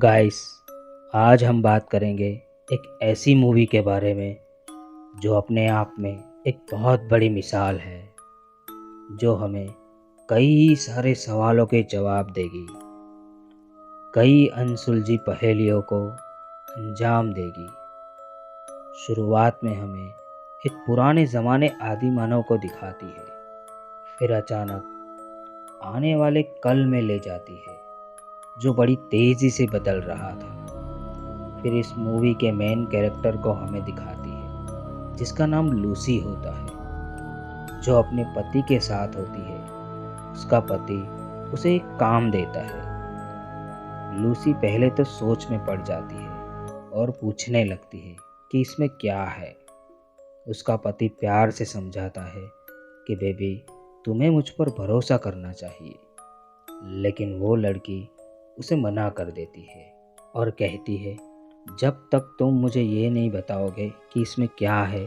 Guys, आज हम बात करेंगे एक ऐसी मूवी के बारे में जो अपने आप में एक बहुत बड़ी मिसाल है, जो हमें कई सारे सवालों के जवाब देगी, कई अनसुलझी पहेलियों को अंजाम देगी। शुरुआत में हमें एक पुराने ज़माने आदि मानव को दिखाती है, फिर अचानक आने वाले कल में ले जाती है जो बड़ी तेज़ी से बदल रहा था। फिर इस मूवी के मेन कैरेक्टर को हमें दिखाती है जिसका नाम लूसी होता है, जो अपने पति के साथ होती है। उसका पति उसे एक काम देता है। लूसी पहले तो सोच में पड़ जाती है और पूछने लगती है कि इसमें क्या है। उसका पति प्यार से समझाता है कि बेबी, तुम्हें मुझ पर भरोसा करना चाहिए, लेकिन वो लड़की उसे मना कर देती है और कहती है, जब तक तुम मुझे ये नहीं बताओगे कि इसमें क्या है,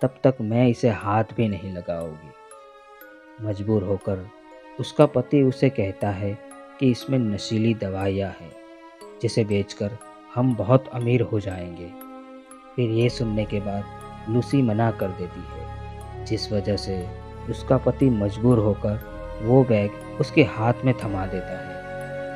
तब तक मैं इसे हाथ भी नहीं लगाऊंगी। मजबूर होकर उसका पति उसे कहता है कि इसमें नशीली दवाइयाँ हैं जिसे बेचकर हम बहुत अमीर हो जाएंगे। फिर ये सुनने के बाद लूसी मना कर देती है, जिस वजह से उसका पति मजबूर होकर वो बैग उसके हाथ में थमा देता है,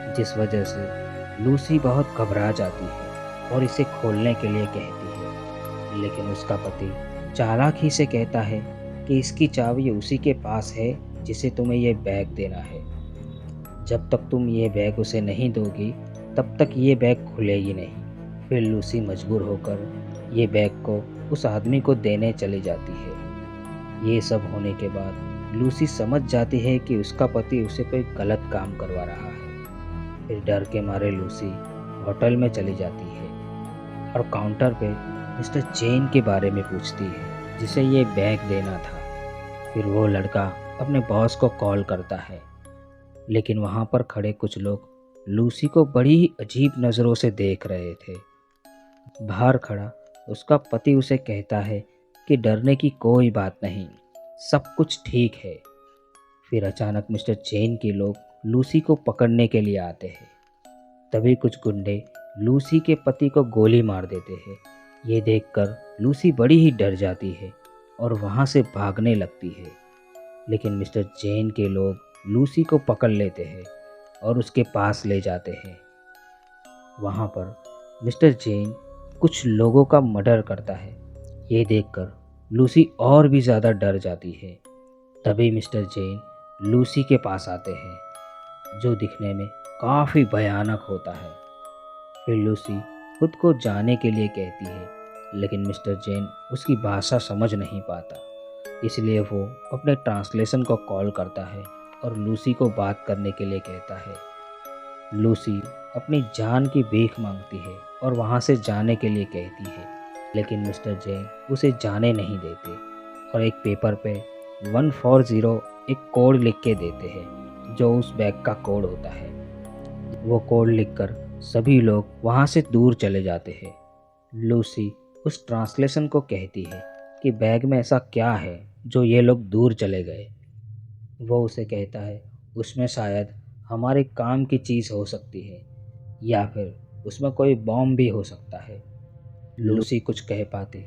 जिस वजह से लूसी बहुत घबरा जाती है और इसे खोलने के लिए कहती है। लेकिन उसका पति चालाकी से कहता है कि इसकी चाबी उसी के पास है जिसे तुम्हें ये बैग देना है। जब तक तुम ये बैग उसे नहीं दोगी, तब तक ये बैग खुलेगी नहीं। फिर लूसी मजबूर होकर ये बैग को उस आदमी को देने चली जाती है। ये सब होने के बाद लूसी समझ जाती है कि उसका पति उसे कोई गलत काम करवा रहा है। फिर डर के मारे लूसी होटल में चली जाती है और काउंटर पे मिस्टर चेन के बारे में पूछती है जिसे ये बैग देना था। फिर वो लड़का अपने बॉस को कॉल करता है, लेकिन वहाँ पर खड़े कुछ लोग लूसी को बड़ी ही अजीब नज़रों से देख रहे थे। बाहर खड़ा उसका पति उसे कहता है कि डरने की कोई बात नहीं, सब कुछ ठीक है। फिर अचानक मिस्टर चेन के लोग लूसी को पकड़ने के लिए आते हैं। तभी कुछ गुंडे लूसी के पति को गोली मार देते हैं। ये देखकर लूसी बड़ी ही डर जाती है और वहाँ से भागने लगती है। लेकिन मिस्टर चेन के लोग लूसी को पकड़ लेते हैं और उसके पास ले जाते हैं। वहाँ पर मिस्टर चेन कुछ लोगों का मर्डर करता है। ये देखकर लूसी और भी ज़्यादा डर जाती है। तभी मिस्टर चेन लूसी के पास आते हैं, जो दिखने में काफ़ी भयानक होता है। फिर लूसी खुद को जाने के लिए कहती है, लेकिन मिस्टर चेन उसकी भाषा समझ नहीं पाता, इसलिए वो अपने ट्रांसलेशन को कॉल करता है और लूसी को बात करने के लिए कहता है। लूसी अपनी जान की भीख मांगती है और वहाँ से जाने के लिए कहती है, लेकिन मिस्टर चेन उसे जाने नहीं देते और एक पेपर पे 140 एक कोड लिख के देते हैं, जो उस बैग का कोड होता है। वो कोड लिखकर सभी लोग वहाँ से दूर चले जाते हैं। लूसी उस ट्रांसलेशन को कहती है कि बैग में ऐसा क्या है जो ये लोग दूर चले गए। वो उसे कहता है उसमें शायद हमारे काम की चीज़ हो सकती है, या फिर उसमें कोई बॉम्ब भी हो सकता है। लूसी कुछ कह पाती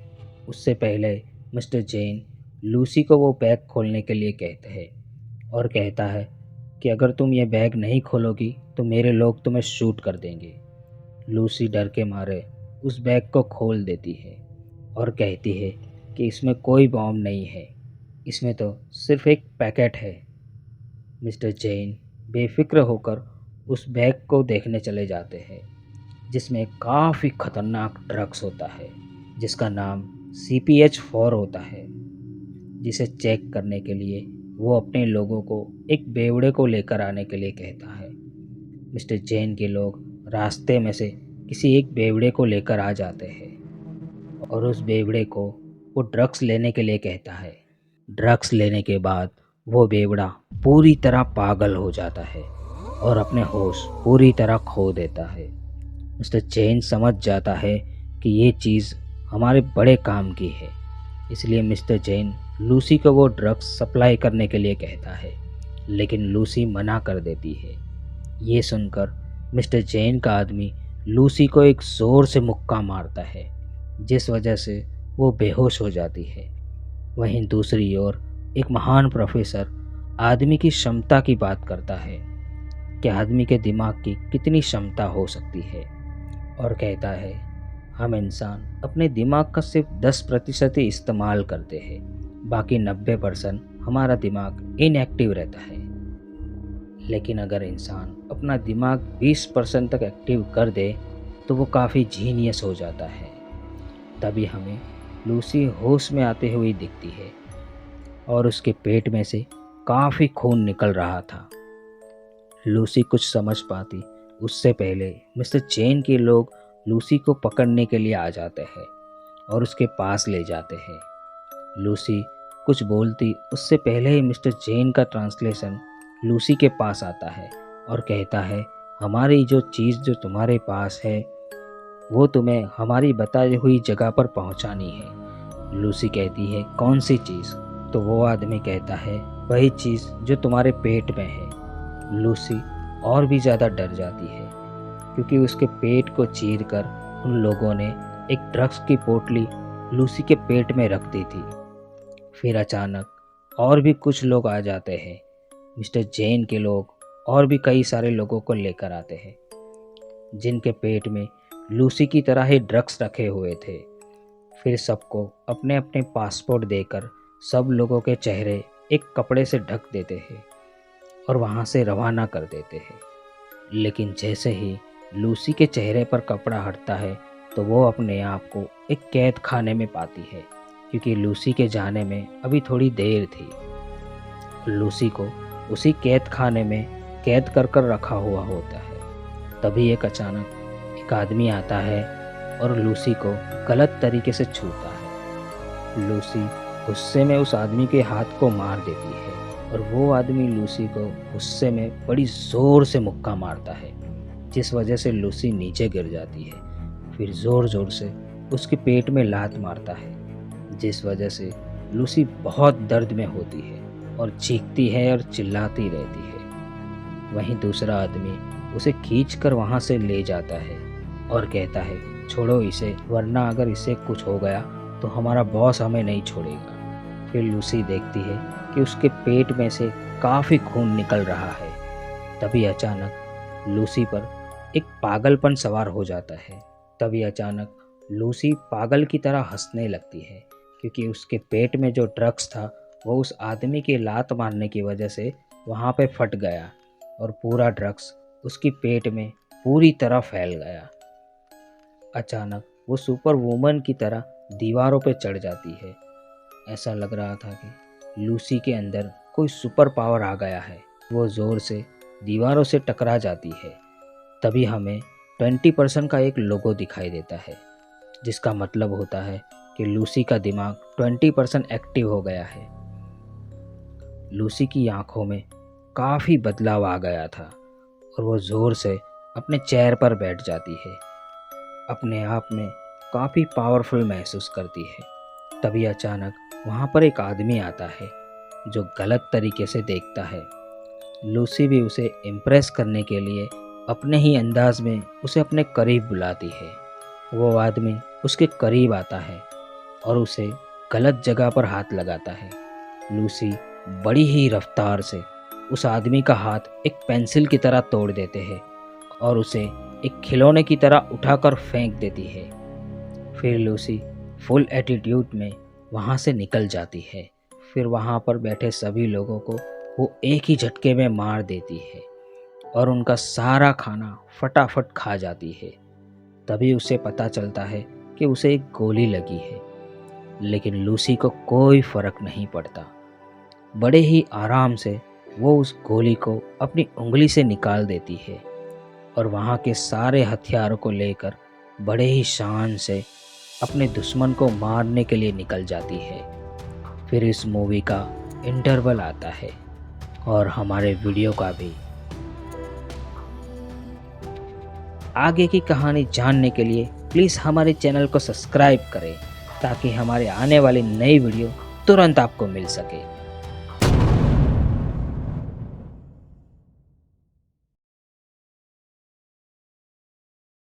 उससे पहले मिस्टर चेन लूसी को वो बैग खोलने के लिए कहते हैं और कहता है कि अगर तुम ये बैग नहीं खोलोगी तो मेरे लोग तुम्हें शूट कर देंगे। लूसी डर के मारे उस बैग को खोल देती है और कहती है कि इसमें कोई बॉम्ब नहीं है, इसमें तो सिर्फ एक पैकेट है। मिस्टर चेन बेफिक्र होकर उस बैग को देखने चले जाते हैं, जिसमें काफ़ी ख़तरनाक ड्रग्स होता है जिसका नाम CPH-4 होता है, जिसे चेक करने के लिए वो अपने लोगों को एक बेवड़े को लेकर आने के लिए कहता है। मिस्टर चेन के लोग रास्ते में से किसी एक बेवड़े को लेकर आ जाते हैं और उस बेवड़े को वो ड्रग्स लेने के लिए कहता है। ड्रग्स लेने के बाद वो बेवड़ा पूरी तरह पागल हो जाता है और अपने होश पूरी तरह खो देता है। मिस्टर चेन समझ जाता है कि ये चीज़ हमारे बड़े काम की है, इसलिए मिस्टर चेन लूसी को वो ड्रग्स सप्लाई करने के लिए कहता है, लेकिन लूसी मना कर देती है। ये सुनकर मिस्टर चेन का आदमी लूसी को एक ज़ोर से मुक्का मारता है, जिस वजह से वो बेहोश हो जाती है। वहीं दूसरी ओर एक महान प्रोफेसर आदमी की क्षमता की बात करता है कि आदमी के दिमाग की कितनी क्षमता हो सकती है, और कहता है हम इंसान अपने दिमाग का सिर्फ 10% ही इस्तेमाल करते हैं, बाकी 90% हमारा दिमाग इनएक्टिव रहता है। लेकिन अगर इंसान अपना दिमाग 20% तक एक्टिव कर दे तो वो काफ़ी जीनियस हो जाता है। तभी हमें लूसी होश में आते हुए दिखती है और उसके पेट में से काफ़ी खून निकल रहा था। लूसी कुछ समझ पाती उससे पहले मिस्टर चेन के लोग लूसी को पकड़ने के लिए आ जाते हैं और उसके पास ले जाते हैं। लूसी कुछ बोलती उससे पहले ही मिस्टर चेन का ट्रांसलेशन लूसी के पास आता है और कहता है हमारी जो चीज़ जो तुम्हारे पास है वो तुम्हें हमारी बताई हुई जगह पर पहुंचानी है। लूसी कहती है कौन सी चीज़? तो वो आदमी कहता है वही चीज़ जो तुम्हारे पेट में है। लूसी और भी ज़्यादा डर जाती है क्योंकि उसके पेट को चीरकर उन लोगों ने एक ड्रग्स की पोटली लूसी के पेट में रख दी थी। फिर अचानक और भी कुछ लोग आ जाते हैं। मिस्टर जैन के लोग और भी कई सारे लोगों को लेकर आते हैं जिनके पेट में लूसी की तरह ही ड्रग्स रखे हुए थे। फिर सबको अपने अपने पासपोर्ट देकर सब लोगों के चेहरे एक कपड़े से ढक देते हैं और वहाँ से रवाना कर देते हैं। लेकिन जैसे ही लूसी के चेहरे पर कपड़ा हटता है तो वो अपने आप को एक कैद खाने में पाती है क्योंकि लूसी के जाने में अभी थोड़ी देर थी। लूसी को उसी कैद खाने में कैद कर कर रखा हुआ होता है। तभी एक अचानक एक आदमी आता है और लूसी को गलत तरीके से छूता है। लूसी गुस्से में उस आदमी के हाथ को मार देती है और वो आदमी लूसी को गुस्से में बड़ी ज़ोर से मुक्का मारता है जिस वजह से लूसी नीचे गिर जाती है। फिर ज़ोर ज़ोर से उसके पेट में लात मारता है जिस वजह से लूसी बहुत दर्द में होती है और चीखती है और चिल्लाती रहती है। वहीं दूसरा आदमी उसे खींचकर वहाँ से ले जाता है और कहता है छोड़ो इसे, वरना अगर इसे कुछ हो गया तो हमारा बॉस हमें नहीं छोड़ेगा। फिर लूसी देखती है कि उसके पेट में से काफ़ी खून निकल रहा है। तभी अचानक लूसी पर एक पागलपन सवार हो जाता है। तभी अचानक लूसी पागल की तरह हंसने लगती है क्योंकि उसके पेट में जो ड्रग्स था वो उस आदमी की लात मारने की वजह से वहाँ पे फट गया और पूरा ड्रग्स उसकी पेट में पूरी तरह फैल गया। अचानक वो सुपर वूमन की तरह दीवारों पे चढ़ जाती है। ऐसा लग रहा था कि लूसी के अंदर कोई सुपर पावर आ गया है। वो ज़ोर से दीवारों से टकरा जाती है। तभी हमें 20% का एक लोगो दिखाई देता है जिसका मतलब होता है कि लूसी का दिमाग 20% एक्टिव हो गया है। लूसी की आंखों में काफ़ी बदलाव आ गया था और वो ज़ोर से अपने चेयर पर बैठ जाती है। अपने आप में काफ़ी पावरफुल महसूस करती है। तभी अचानक वहाँ पर एक आदमी आता है जो गलत तरीके से देखता है। लूसी भी उसे इम्प्रेस करने के लिए अपने ही अंदाज में उसे अपने करीब बुलाती है। वो आदमी उसके करीब आता है और उसे गलत जगह पर हाथ लगाता है। लूसी बड़ी ही रफ्तार से उस आदमी का हाथ एक पेंसिल की तरह तोड़ देते हैं और उसे एक खिलौने की तरह उठाकर फेंक देती है। फिर लूसी फुल एटीट्यूड में वहाँ से निकल जाती है। फिर वहाँ पर बैठे सभी लोगों को वो एक ही झटके में मार देती है और उनका सारा खाना फटाफट खा जाती है। तभी उसे पता चलता है कि उसे एक गोली लगी है, लेकिन लूसी को कोई फर्क नहीं पड़ता। बड़े ही आराम से वो उस गोली को अपनी उंगली से निकाल देती है और वहाँ के सारे हथियारों को लेकर बड़े ही शान से अपने दुश्मन को मारने के लिए निकल जाती है। फिर इस मूवी का इंटरवल आता है और हमारे वीडियो का भी। आगे की कहानी जानने के लिए प्लीज़ हमारे चैनल को सब्सक्राइब करें ताकि हमारे आने वाली नई वीडियो तुरंत आपको मिल सके।